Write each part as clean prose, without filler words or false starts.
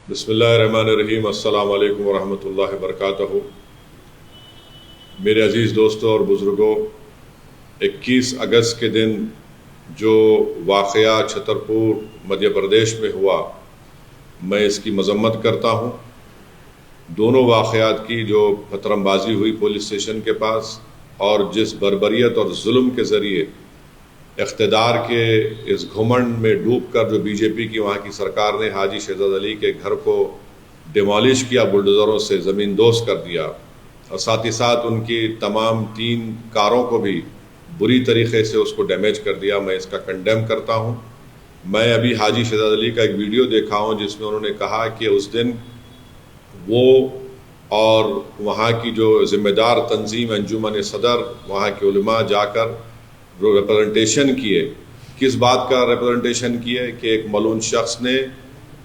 بسم اللہ الرحمن الرحیم۔ السلام علیکم ورحمۃ اللہ وبرکاتہ۔ میرے عزیز دوستوں اور بزرگوں، 21 اگست کے دن جو واقعہ چھترپور مدھیہ پردیش میں ہوا، میں اس کی مذمت کرتا ہوں۔ دونوں واقعات کی جو پتھرم بازی ہوئی پولیس اسٹیشن کے پاس، اور جس بربریت اور ظلم کے ذریعے اقتدار کے اس گھمنڈ میں ڈوب کر جو بی جے پی کی وہاں کی سرکار نے حاجی شہزاد علی کے گھر کو ڈیمالش کیا، بلڈوزروں سے زمین دوز کر دیا، اور ساتھ ہی ساتھ ان کی تمام 3 کاروں کو بھی بری طریقے سے اس کو ڈیمیج کر دیا، میں اس کا کنڈیم کرتا ہوں۔ میں ابھی حاجی شہزاد علی کا ایک ویڈیو دیکھا ہوں جس میں انہوں نے کہا کہ اس دن وہ اور وہاں کی جو ذمہ دار تنظیم انجمن صدر، وہاں کے علماء جا کر جو ریپرزنٹیشن کیے، کس بات کا ریپرزنٹیشن کیے کہ ایک ملعون شخص نے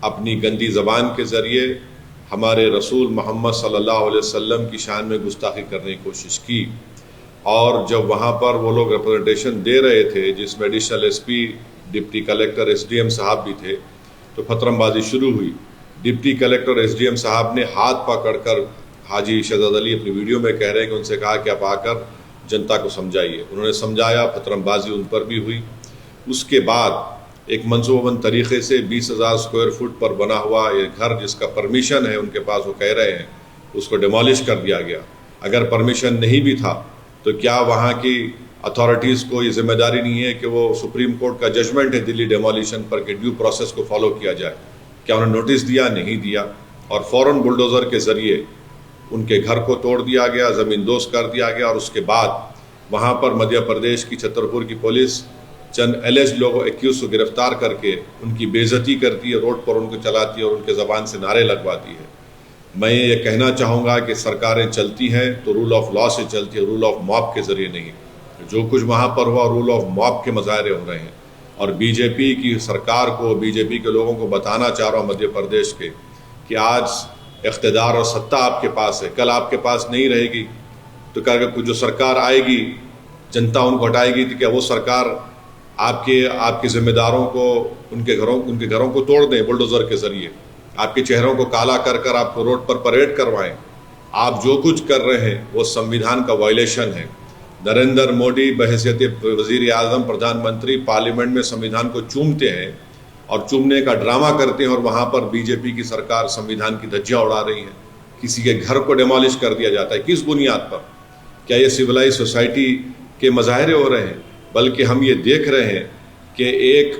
اپنی گندی زبان کے ذریعے ہمارے رسول محمد صلی اللہ علیہ وسلم کی شان میں گستاخی کرنے کی کوشش کی۔ اور جب وہاں پر وہ لوگ ریپرزنٹیشن دے رہے تھے، جس میں additional S P, deputy collector, S D M صاحب بھی تھے، تو پتھرم بازی شروع ہوئی۔ Deputy collector S D M صاحب نے ہاتھ پکڑ کر، حاجی شہزاد علی اپنی ویڈیو میں کہہ رہے ہیں کہ ان سے کہا کہ آپ آ کر جنتا کو سمجھائیے۔ انہوں نے سمجھایا، پتھرم بازی ان پر بھی ہوئی۔ اس کے بعد ایک منصوبہ بند طریقے سے 20,000 اسکوائر فٹ پر بنا ہوا ایک گھر جس کا پرمیشن ہے ان کے پاس، وہ کہہ رہے ہیں، اس کو ڈیمالش کر دیا گیا۔ اگر پرمیشن نہیں بھی تھا تو کیا وہاں کی اتھارٹیز کو یہ ذمہ داری نہیں ہے کہ وہ سپریم کورٹ کا ججمنٹ ہے دلی ڈیمالیشن پر کہ ڈیو پروسیس کو فالو کیا جائے؟ کیا انہوں نے نوٹس دیا؟ نہیں دیا، اور فوراً بلڈوزر کے ذریعے ان کے گھر کو توڑ دیا گیا، زمین دوز کر دیا گیا۔ اور اس کے بعد وہاں پر مدھیہ پردیش کی چھترپور کی پولیس چند ایلیج لوگوں 21 کو گرفتار کر کے ان کی بے عزتی کرتی ہے، روڈ پر ان کو چلاتی ہے اور ان کے زبان سے نعرے لگواتی ہے۔ میں یہ کہنا چاہوں گا کہ سرکاریں چلتی ہیں تو رول آف لا سے چلتی ہے، رول آف موب کے ذریعے نہیں۔ جو کچھ وہاں پر ہوا رول آف موب کے مظاہرے ہو رہے ہیں، اور بی جے پی کی سرکار کو، بی جے پی کے لوگوں کو بتانا چاہ رہا ہوں مدھیہ پردیش کے، کہ آج اقتدار اور ستہ آپ کے پاس ہے، کل آپ کے پاس نہیں رہے گی، تو جو سرکار آئے گی جنتا ان کو ہٹائے گی، تو کیا وہ سرکار آپ کے ذمہ داروں کو ان کے گھروں کو توڑ دیں بلڈوزر کے ذریعے، آپ کے چہروں کو کالا کر کر آپ کو روڈ پر پریڈ کروائیں؟ آپ جو کچھ کر رہے ہیں وہ سمویدھان کا وائلیشن ہے۔ نریندر مودی بحیثیت وزیر اعظم، پردھان منتری، پارلیمنٹ میں سمویدھان کو چومتے ہیں اور چومنے کا ڈرامہ کرتے ہیں، اور وہاں پر بی جے پی کی سرکار سمویدھان کی دھجیاں اڑا رہی ہیں۔ کسی کے گھر کو ڈیمالش کر دیا جاتا ہے، کس بنیاد پر؟ کیا یہ سویلائز سوسائٹی کے مظاہرے ہو رہے ہیں؟ بلکہ ہم یہ دیکھ رہے ہیں کہ ایک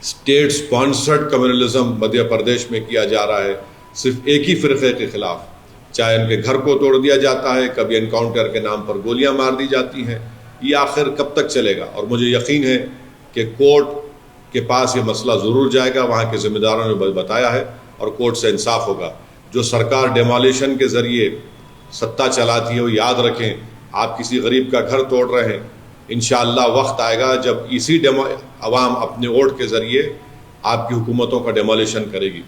state sponsored communalism Madhya Pradesh میں کیا جا رہا ہے، صرف ایک ہی فرقے کے خلاف۔ چاہے ان کے گھر کو توڑ دیا جاتا ہے، کبھی انکاؤنٹر کے نام پر گولیاں مار دی جاتی ہیں۔ یہ آخر کب تک چلے گا؟ اور مجھے یقین ہے کہ کورٹ کے پاس یہ مسئلہ ضرور جائے گا، وہاں کے ذمہ داروں نے بتایا ہے، اور کورٹ سے انصاف ہوگا۔ جو سرکار ڈیمالیشن کے ذریعے ستہ چلاتی ہے، وہ یاد رکھیں، آپ کسی غریب کا گھر توڑ رہے ہیں، انشاءاللہ وقت آئے گا جب اسی عوام اپنے ووٹ کے ذریعے آپ کی حکومتوں کا ڈیمالیشن کرے گی۔